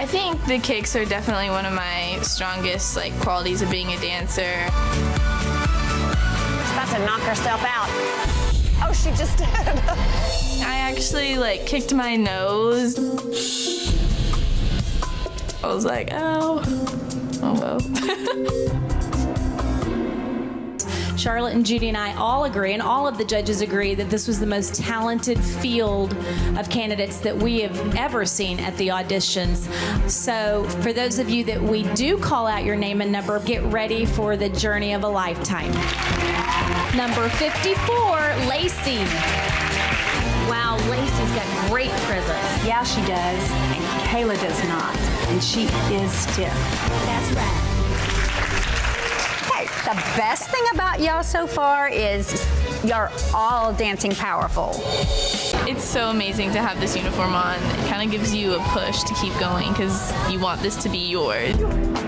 I think the kicks are definitely one of my strongest qualities of being a dancer. She's about to knock herself out. Oh, she just did. I actually kicked my nose. I was like, ow. Oh well. Charlotte and Judy and I all agree, and all of the judges agree, that this was the most talented field of candidates that we have ever seen at the auditions. So for those of you that we do call out your name and number, get ready for the journey of a lifetime. Number 54, Lacey. Wow, Lacey's got great presence. Yeah, she does, and Kayla does not, and she is stiff. That's right. Hey, the best thing about y'all so far is you're all dancing powerful. It's so amazing to have this uniform on. It kind of gives you a push to keep going because you want this to be yours.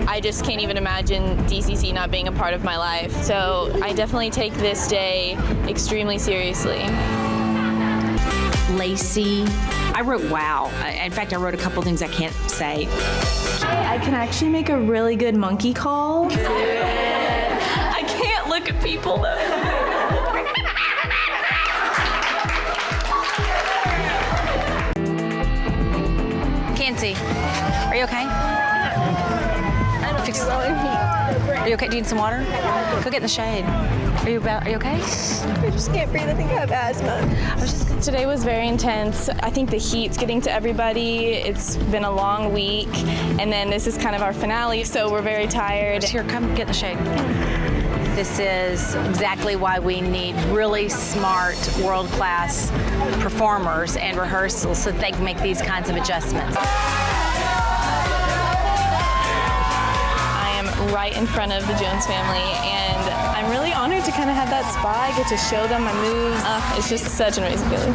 I just can't even imagine DCC not being a part of my life. So I definitely take this day extremely seriously. Lacey. I wrote wow. In fact, I wrote a couple things I can't say. I can actually make a really good monkey call. I can't look at people though. Kenzie, are you okay? I don't do well in heat. Are you okay? Do you need some water? Go get in the shade. Are you okay? I just can't breathe. I think I have asthma. Today was very intense. I think the heat's getting to everybody. It's been a long week, and then this is kind of our finale, so we're very tired. Here, come get in the shade. This is exactly why we need really smart, world-class performers and rehearsals so that they can make these kinds of adjustments. I am right in front of the Jones family, and I'm really honored to kind of have that spot. I get to show them my moves. It's just such an amazing feeling.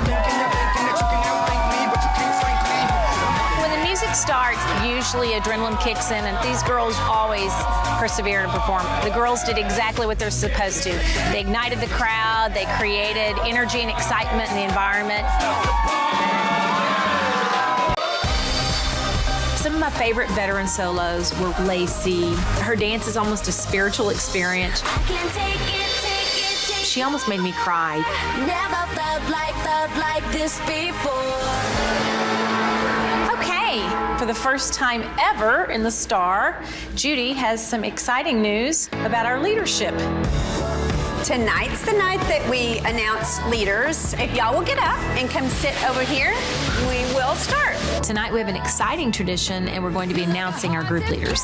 When the music starts, usually adrenaline kicks in, and these girls always persevere and perform. The girls did exactly what they're supposed to. They ignited the crowd, they created energy and excitement in the environment. Some of my favorite veteran solos were Lacey. Her dance is almost a spiritual experience. She almost made me cry. Never felt like this before. Okay, for the first time ever in the Star, Judy has some exciting news about our leadership. Tonight's the night that we announce leaders. If y'all will get up and come sit over here, we will start. Tonight we have an exciting tradition, and we're going to be announcing our group leaders.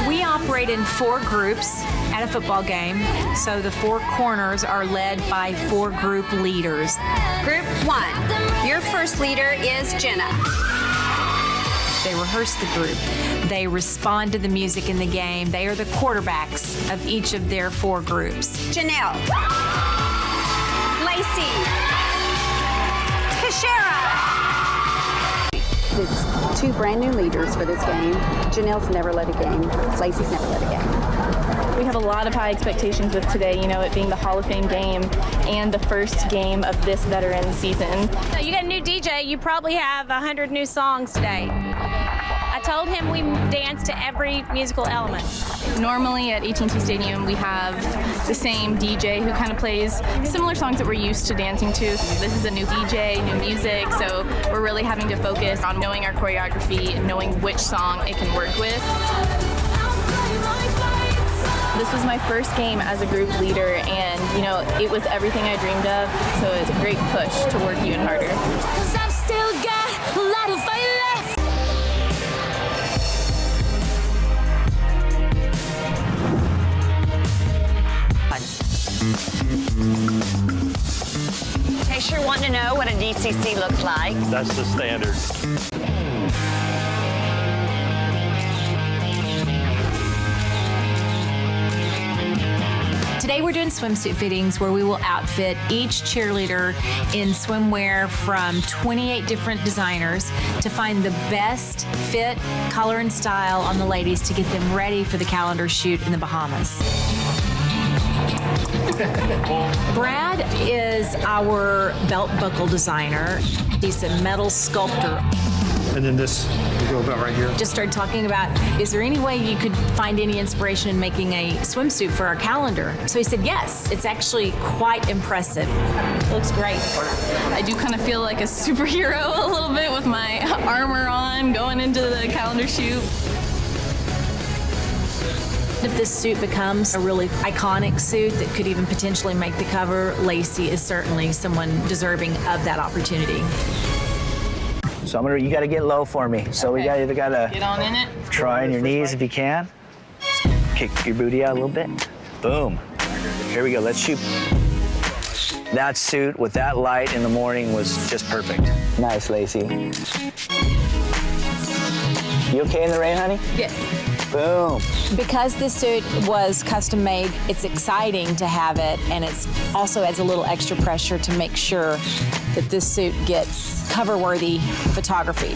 We operate in 4 groups at a football game, so the 4 corners are led by 4 group leaders. Group 1, your first leader is Jenna. They rehearse the group. They respond to the music in the game. They are the quarterbacks of each of their 4 groups. Janelle. Lacey. Kashara. It's 2 brand new leaders for this game. Janelle's never led a game. Lacey's never led a game. We have a lot of high expectations with today, it being the Hall of Fame game and the first game of this veteran season. So you got a new DJ, you probably have 100 new songs today. I told him we dance to every musical element. Normally at AT&T Stadium, we have the same DJ who kind of plays similar songs that we're used to dancing to. This is a new DJ, new music, so we're really having to focus on knowing our choreography and knowing which song it can work with. This was my first game as a group leader, and it was everything I dreamed of, so it's a great push to work even harder. 'Cause I've still got a lot of fight left. In case you're wanting to know what a DCC looks like. That's the standard. Today we're doing swimsuit fittings where we will outfit each cheerleader in swimwear from 28 different designers to find the best fit, color, and style on the ladies to get them ready for the calendar shoot in the Bahamas. Brad is our belt buckle designer. He's a metal sculptor. And then this will go about right here. Just started talking about, is there any way you could find any inspiration in making a swimsuit for our calendar? So he said, yes, it's actually quite impressive. It looks great. I do kind of feel like a superhero a little bit with my armor on, going into the calendar shoot. If this suit becomes a really iconic suit that could even potentially make the cover, Lacey is certainly someone deserving of that opportunity. So you gotta get low for me. So we gotta Get on in it. try on your knees if you can. Kick your booty out a little bit. Boom. Here we go, let's shoot. That suit with that light in the morning was just perfect. Nice, Lacey. You okay in the rain, honey? Yes. Boom. Because this suit was custom made, it's exciting to have it, and it's also adds a little extra pressure to make sure that this suit gets cover-worthy photography.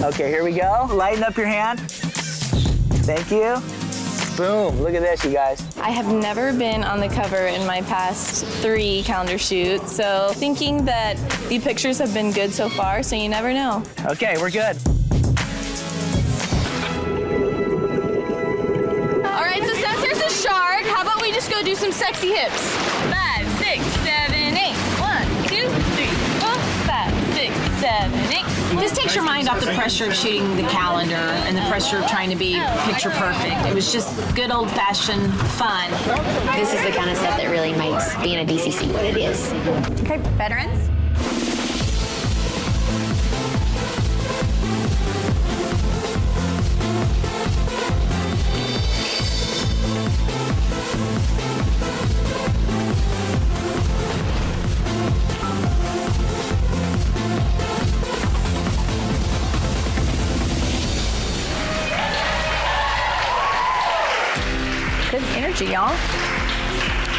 Okay, here we go. Lighten up your hand. Thank you. Boom, look at this, you guys. I have never been on the cover in my past 3 calendar shoots, so thinking that the pictures have been good so far, so you never know. Okay, we're good. All right, so since there's a shark, how about we just go do some sexy hips? 5, 6, 7, 8. 1, 2, 3, 4, 5, 6, 7, 8. This takes your mind off the pressure of shooting the calendar and the pressure of trying to be picture perfect. It was just good old-fashioned fun. This is the kind of stuff that really makes being a DCC what it is. Okay, veterans. Good energy, y'all.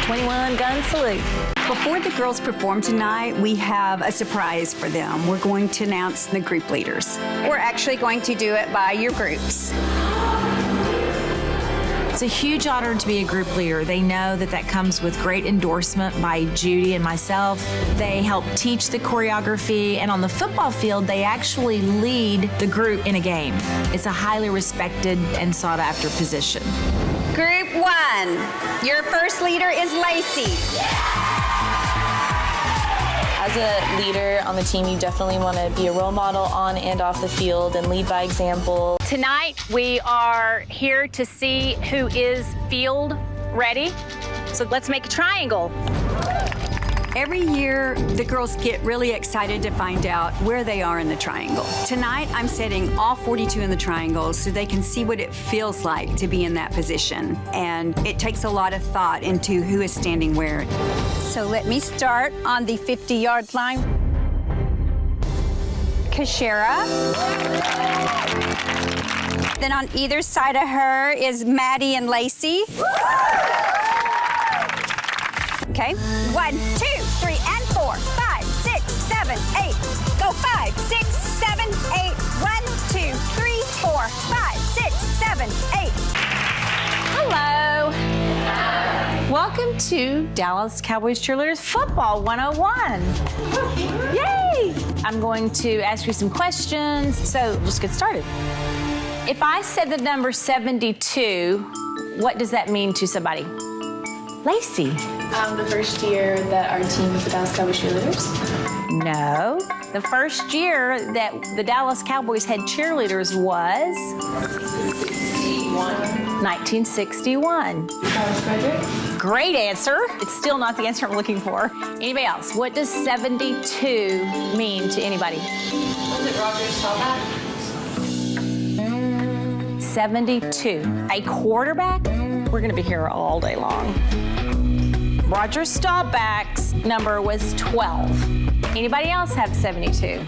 21 gun salute. Before the girls perform tonight, we have a surprise for them. We're going to announce the group leaders. We're actually going to do it by your groups. It's a huge honor to be a group leader. They know that that comes with great endorsement by Judy and myself. They help teach the choreography, and on the football field, they actually lead the group in a game. It's a highly respected and sought-after position. Group 1, your first leader is Lacey. As a leader on the team, you definitely want to be a role model on and off the field and lead by example. Tonight, we are here to see who is field ready. So let's make a triangle. Every year, the girls get really excited to find out where they are in the triangle. Tonight, I'm setting all 42 in the triangle so they can see what it feels like to be in that position. And it takes a lot of thought into who is standing where. So let me start on the 50-yard line. Kashera. Then on either side of her is Maddie and Lacey. Okay, 1, 2, 3, and 4, 5, 6, 7, 8. Go 5, 6, 7, 8. 1, 2, 3, 4, 5, 6, 7, 8. Hello. Welcome to Dallas Cowboys Cheerleaders Football 101. Yay! I'm going to ask you some questions, so just get started. If I said the number 72, what does that mean to somebody? Lacey. The first year that our team was the Dallas Cowboys Cheerleaders. No. The first year that the Dallas Cowboys had cheerleaders was 1961. College graduate. Great answer. It's still not the answer I'm looking for. Anybody else? What does 72 mean to anybody? Was it Roger Staubach? 72. A quarterback? We're going to be here all day long. Roger Staubach's number was 12. Anybody else have 72?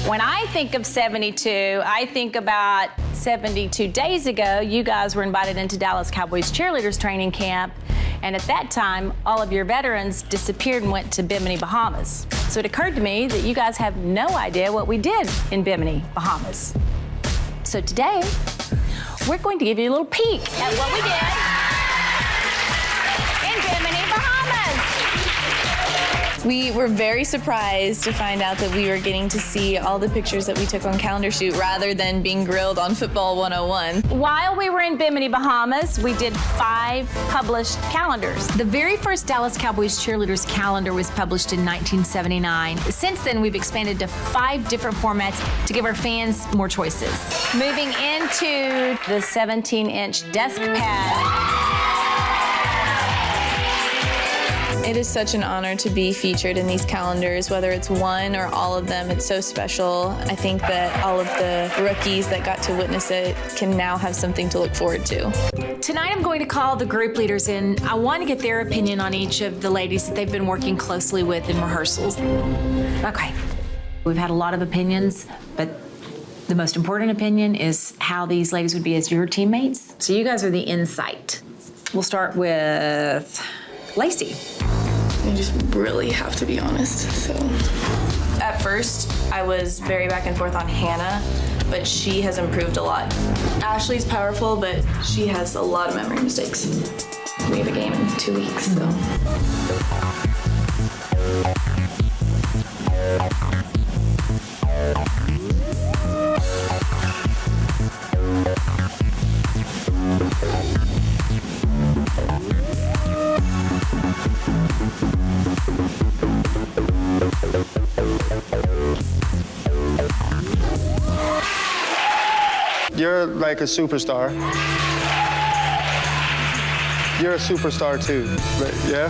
When I think of 72, I think about 72 days ago, you guys were invited into Dallas Cowboys Cheerleaders training camp, and at that time, all of your veterans disappeared and went to Bimini, Bahamas. So it occurred to me that you guys have no idea what we did in Bimini, Bahamas. So today, we're going to give you a little peek at what we did in Bimini, Bahamas. We were very surprised to find out that we were getting to see all the pictures that we took on Calendar Shoot rather than being grilled on Football 101. While we were in Bimini, Bahamas, we did 5 published calendars. The very first Dallas Cowboys Cheerleaders calendar was published in 1979. Since then, we've expanded to 5 different formats to give our fans more choices. Moving into the 17-inch desk pad. It is such an honor to be featured in these calendars, whether it's one or all of them. It's so special. I think that all of the rookies that got to witness it can now have something to look forward to. Tonight I'm going to call the group leaders in. I want to get their opinion on each of the ladies that they've been working closely with in rehearsals. Okay. We've had a lot of opinions, but the most important opinion is how these ladies would be as your teammates. So you guys are the insight. We'll start with Lacey. You just really have to be honest, so. At first, I was very back and forth on Hannah, but she has improved a lot. Ashley's powerful, but she has a lot of memory mistakes. We have a game in 2 weeks, so. You're like a superstar. You're a superstar too, right? Yeah?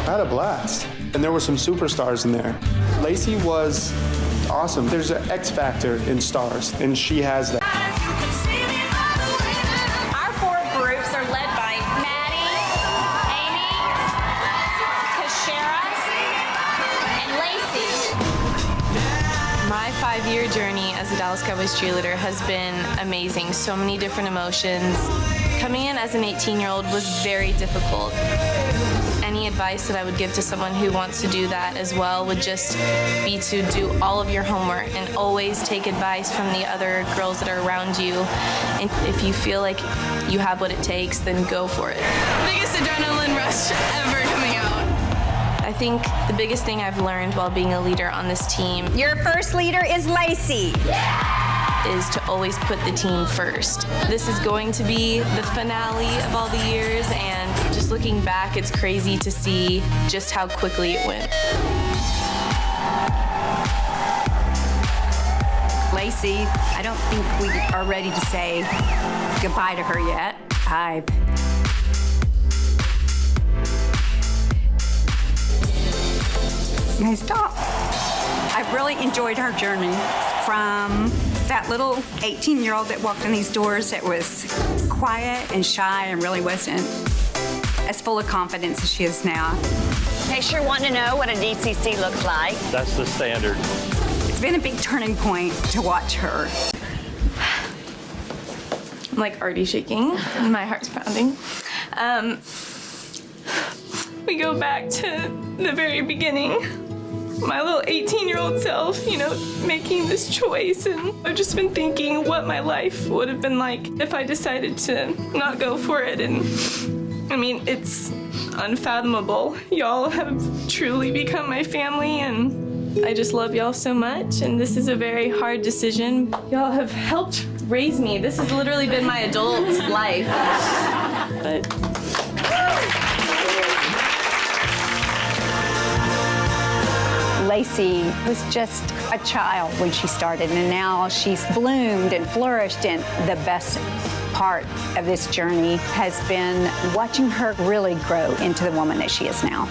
I had a blast. And there were some superstars in there. Lacey was awesome. There's an X factor in stars, and she has that. Our 4 groups are led by Maddie, Amy, Kashara, and Lacey. My 5-year journey as a Dallas Cowboys cheerleader has been amazing. So many different emotions. Coming in as an 18-year-old was very difficult. Any advice that I would give to someone who wants to do that as well would just be to do all of your homework and always take advice from the other girls that are around you. And if you feel like you have what it takes, then go for it. Biggest adrenaline rush ever coming out. I think the biggest thing I've learned while being a leader on this team. Your first leader is Lacey. Is to always put the team first. This is going to be the finale of all the years, and just looking back, it's crazy to see just how quickly it went. Lacey, I don't think we are ready to say goodbye to her yet. Guys, stop. I've really enjoyed her journey from that little 18-year-old that walked in these doors that was quiet and shy and really wasn't as full of confidence as she is now. They sure want to know what a DCC looks like. That's the standard. It's been a big turning point to watch her. I'm like already shaking and my heart's pounding. We go back to the very beginning. My little 18-year-old self, making this choice, and I've just been thinking what my life would have been like if I decided to not go for it, and I mean, it's unfathomable. Y'all have truly become my family, and I just love y'all so much, and this is a very hard decision. Y'all have helped raise me. This has literally been my adult life, but Lacey was just a child when she started, and now she's bloomed and flourished, and the best part of this journey has been watching her really grow into the woman that she is now.